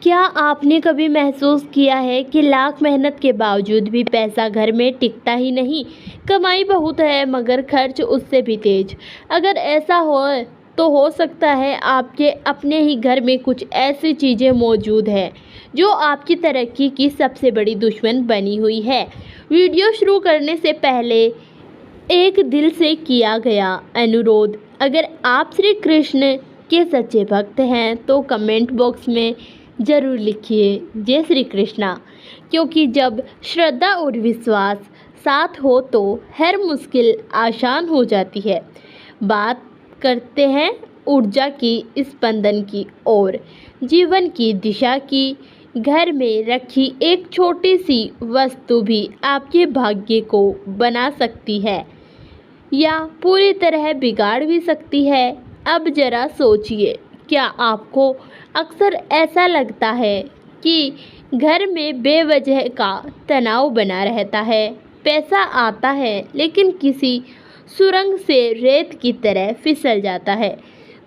क्या आपने कभी महसूस किया है कि लाख मेहनत के बावजूद भी पैसा घर में टिकता ही नहीं? कमाई बहुत है मगर खर्च उससे भी तेज। अगर ऐसा हो तो हो सकता है आपके अपने ही घर में कुछ ऐसी चीज़ें मौजूद हैं जो आपकी तरक्की की सबसे बड़ी दुश्मन बनी हुई है। वीडियो शुरू करने से पहले एक दिल से किया गया अनुरोध, अगर आप श्री कृष्ण के सच्चे भक्त हैं तो कमेंट बॉक्स में ज़रूर लिखिए जय श्री कृष्णा, क्योंकि जब श्रद्धा और विश्वास साथ हो तो हर मुश्किल आसान हो जाती है। बात करते हैं ऊर्जा की, स्पंदन की और जीवन की दिशा की। घर में रखी एक छोटी सी वस्तु भी आपके भाग्य को बना सकती है या पूरी तरह बिगाड़ भी सकती है। अब ज़रा सोचिए, क्या आपको अक्सर ऐसा लगता है कि घर में बेवजह का तनाव बना रहता है? पैसा आता है लेकिन किसी सुरंग से रेत की तरह फिसल जाता है।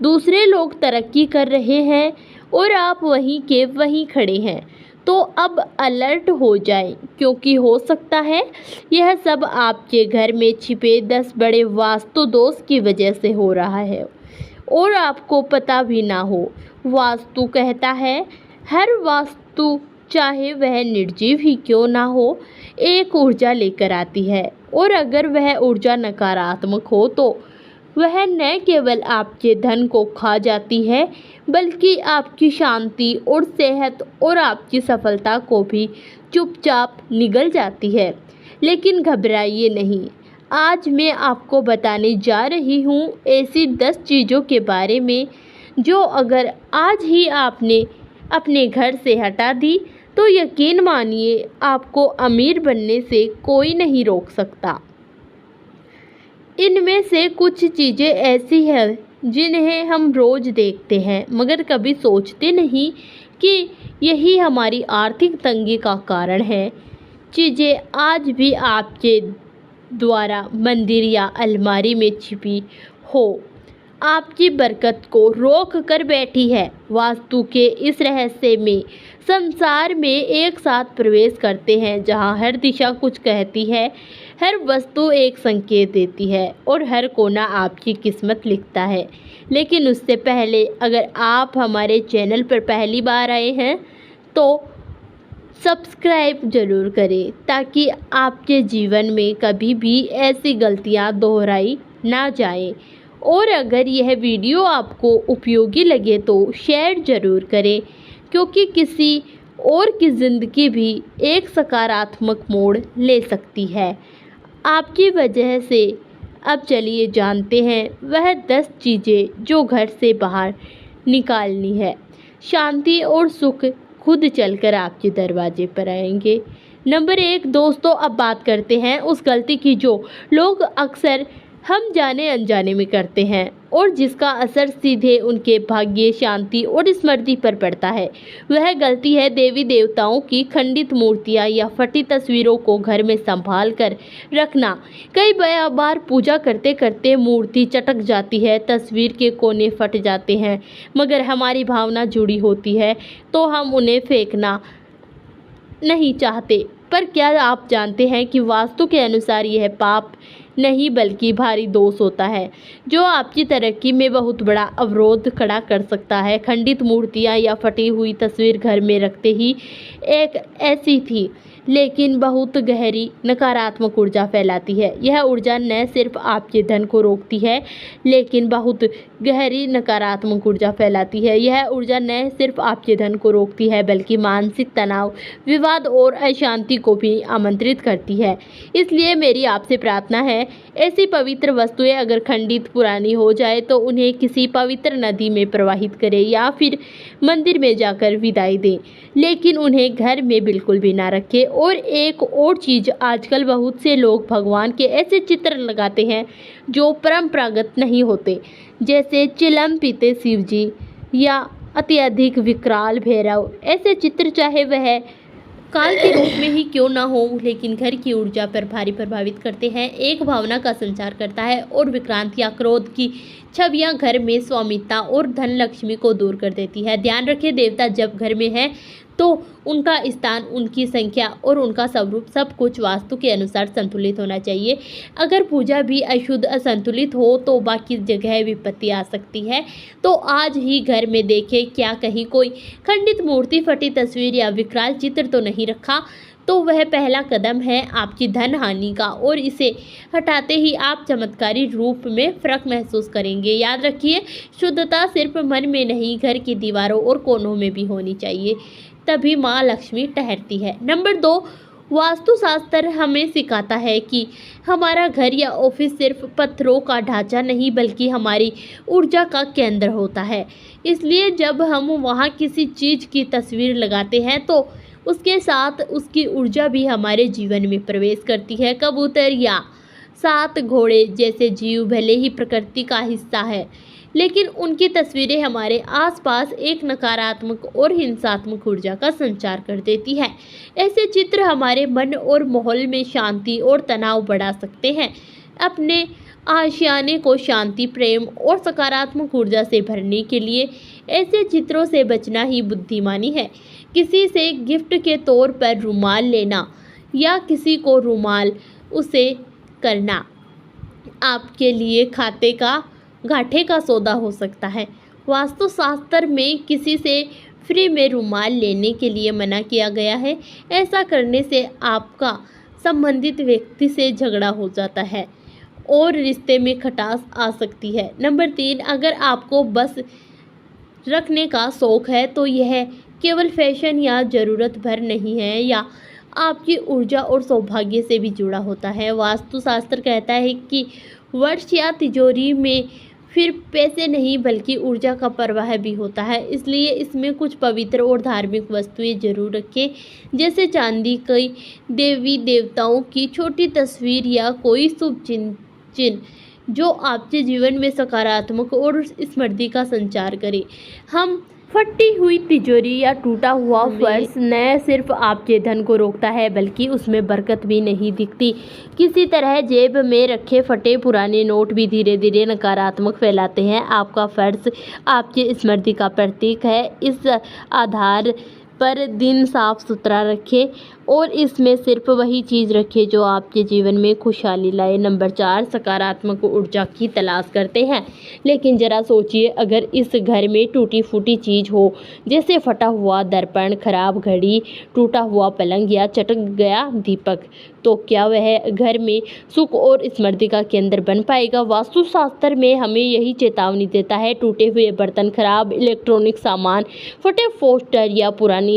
दूसरे लोग तरक्की कर रहे हैं और आप वहीं के वहीं खड़े हैं। तो अब अलर्ट हो जाएं, क्योंकि हो सकता है यह सब आपके घर में छिपे 10 बड़े वास्तु दोष की वजह से हो रहा है और आपको पता भी ना हो। वास्तु कहता है हर वास्तु, चाहे वह निर्जीव ही क्यों ना हो, एक ऊर्जा लेकर आती है और अगर वह ऊर्जा नकारात्मक हो तो वह न केवल आपके धन को खा जाती है बल्कि आपकी शांति और सेहत और आपकी सफलता को भी चुपचाप निगल जाती है। लेकिन घबराइए नहीं, आज मैं आपको बताने जा रही हूँ ऐसी 10 चीज़ों के बारे में जो अगर आज ही आपने अपने घर से हटा दी तो यकीन मानिए आपको अमीर बनने से कोई नहीं रोक सकता। इनमें से कुछ चीज़ें ऐसी हैं जिन्हें हम रोज़ देखते हैं मगर कभी सोचते नहीं कि यही हमारी आर्थिक तंगी का कारण है। चीज़ें आज भी आपके द्वारा मंदिर या अलमारी में छिपी हो, आपकी बरकत को रोक कर बैठी है। वास्तु के इस रहस्य में संसार में एक साथ प्रवेश करते हैं, जहां हर दिशा कुछ कहती है, हर वस्तु एक संकेत देती है और हर कोना आपकी किस्मत लिखता है। लेकिन उससे पहले अगर आप हमारे चैनल पर पहली बार आए हैं तो सब्सक्राइब ज़रूर करें ताकि आपके जीवन में कभी भी ऐसी गलतियां दोहराई ना जाएं। और अगर यह वीडियो आपको उपयोगी लगे तो शेयर ज़रूर करें, क्योंकि किसी और की ज़िंदगी भी एक सकारात्मक मोड़ ले सकती है आपकी वजह से। अब चलिए जानते हैं वह 10 चीज़ें जो घर से बाहर निकालनी है। शांति और सुख खुद चलकर आपके दरवाजे पर आएंगे। नंबर 1 दोस्तों, अब बात करते हैं उस गलती की जो लोग अक्सर हम जाने अनजाने में करते हैं और जिसका असर सीधे उनके भाग्य, शांति और स्मृति पर पड़ता है। वह गलती है देवी देवताओं की खंडित मूर्तियां या फटी तस्वीरों को घर में संभाल कर रखना। कई बार पूजा करते करते मूर्ति चटक जाती है, तस्वीर के कोने फट जाते हैं, मगर हमारी भावना जुड़ी होती है तो हम उन्हें फेंकना नहीं चाहते। पर क्या आप जानते हैं कि वास्तु के अनुसार यह पाप नहीं बल्कि भारी दोष होता है जो आपकी तरक्की में बहुत बड़ा अवरोध खड़ा कर सकता है। खंडित मूर्तियां या फटी हुई तस्वीर घर में रखते ही एक ऐसी थी लेकिन बहुत गहरी नकारात्मक ऊर्जा फैलाती है। यह ऊर्जा न सिर्फ आपके धन को रोकती है लेकिन बहुत गहरी नकारात्मक ऊर्जा फैलाती है। यह ऊर्जा न सिर्फ आपके धन को रोकती है बल्कि मानसिक तनाव, विवाद और अशांति को भी आमंत्रित करती है। इसलिए मेरी आपसे प्रार्थना है, ऐसी पवित्र वस्तुएं अगर खंडित पुरानी हो जाए तो उन्हें किसी पवित्र नदी में प्रवाहित करें या फिर मंदिर में जाकर विदाई दें, लेकिन उन्हें घर में बिल्कुल भी ना रखें। और एक और चीज़, आजकल बहुत से लोग भगवान के ऐसे चित्र लगाते हैं जो परंपरागत नहीं होते, जैसे चिलम पीते शिव जी या अत्यधिक विकराल भैरव। ऐसे चित्र चाहे वह काल के रूप में ही क्यों ना हो, लेकिन घर की ऊर्जा पर भारी प्रभावित करते हैं, एक भावना का संचार करता है और विक्रांत या क्रोध की छवियां घर में स्वामित्व और धन लक्ष्मी को दूर कर देती है। ध्यान रखें, देवता जब घर में है तो उनका स्थान, उनकी संख्या और उनका स्वरूप सब कुछ वास्तु के अनुसार संतुलित होना चाहिए। अगर पूजा भी अशुद्ध, असंतुलित हो तो बाकी जगह विपत्ति आ सकती है। तो आज ही घर में देखें, क्या कहीं कोई खंडित मूर्ति, फटी तस्वीर या विकराल चित्र तो नहीं रखा। तो वह पहला कदम है आपकी धन हानि का, और इसे हटाते ही आप चमत्कारी रूप में फर्क महसूस करेंगे। याद रखिए, शुद्धता सिर्फ मन में नहीं, घर की दीवारों और कोनों में भी होनी चाहिए, तभी माँ लक्ष्मी ठहरती है। नंबर 2, वास्तुशास्त्र हमें सिखाता है कि हमारा घर या ऑफिस सिर्फ पत्थरों का ढांचा नहीं बल्कि हमारी ऊर्जा का केंद्र होता है। इसलिए जब हम वहाँ किसी चीज़ की तस्वीर लगाते हैं तो उसके साथ उसकी ऊर्जा भी हमारे जीवन में प्रवेश करती है। कबूतर या 7 घोड़े जैसे जीव भले ही प्रकृति का हिस्सा है, लेकिन उनकी तस्वीरें हमारे आसपास एक नकारात्मक और हिंसात्मक ऊर्जा का संचार कर देती है। ऐसे चित्र हमारे मन और माहौल में शांति और तनाव बढ़ा सकते हैं। अपने आशियाने को शांति, प्रेम और सकारात्मक ऊर्जा से भरने के लिए ऐसे चित्रों से बचना ही बुद्धिमानी है। किसी से गिफ्ट के तौर पर रुमाल लेना या किसी को रुमाल उसे करना आपके लिए घाटे का सौदा हो सकता है। वास्तुशास्त्र में किसी से फ्री में रुमाल लेने के लिए मना किया गया है। ऐसा करने से आपका संबंधित व्यक्ति से झगड़ा हो जाता है और रिश्ते में खटास आ सकती है। नंबर 3, अगर आपको बस रखने का शौक है तो यह केवल फैशन या ज़रूरत भर नहीं है, या आपकी ऊर्जा और सौभाग्य से भी जुड़ा होता है। वास्तुशास्त्र कहता है कि वर्ष या तिजोरी में फिर पैसे नहीं बल्कि ऊर्जा का प्रवाह भी होता है। इसलिए इसमें कुछ पवित्र और धार्मिक वस्तुएं जरूर रखें, जैसे चांदी की देवी देवताओं की छोटी तस्वीर या कोई शुभ चिन्ह जो आपके जीवन में सकारात्मक और समृद्धि का संचार करे। हम फटी हुई तिजोरी या टूटा हुआ फर्श न सिर्फ आपके धन को रोकता है बल्कि उसमें बरकत भी नहीं दिखती। किसी तरह जेब में रखे फटे पुराने नोट भी धीरे धीरे नकारात्मक फैलाते हैं। आपका फर्श आपकी समृद्धि का प्रतीक है। इस आधार पर दिन साफ सुथरा रखें और इसमें सिर्फ वही चीज़ रखें जो आपके जीवन में खुशहाली लाए। नंबर 4, सकारात्मक ऊर्जा की तलाश करते हैं, लेकिन ज़रा सोचिए, अगर इस घर में टूटी फूटी चीज़ हो, जैसे फटा हुआ दर्पण, खराब घड़ी, टूटा हुआ पलंग या चटक गया दीपक, तो क्या वह घर में सुख और समृद्धि का केंद्र बन पाएगा? वास्तुशास्त्र में हमें यही चेतावनी देता है। टूटे हुए बर्तन, खराब इलेक्ट्रॉनिक सामान, फटे पोस्टर या पुरानी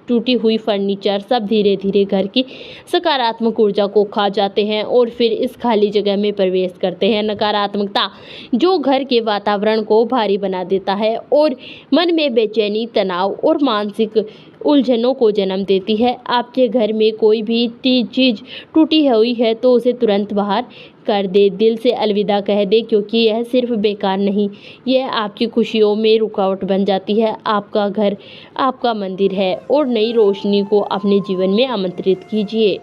टूटी हुई फर्नीचर सब धीरे धीरे घर की सकारात्मक ऊर्जा को खा जाते हैं और फिर इस खाली जगह में प्रवेश करते हैं। नकारात्मकता जो घर के वातावरण को भारी बना देता है और मन में बेचैनी, तनाव और मानसिक उलझनों को जन्म देती है। आपके घर में कोई भी चीज़ टूटी हुई है तो उसे तुरंत बाहर कर दे, दिल से अलविदा कह दे, क्योंकि यह सिर्फ बेकार नहीं, यह आपकी खुशियों में रुकावट बन जाती है। आपका घर आपका मंदिर है और नई रोशनी को अपने जीवन में आमंत्रित कीजिए।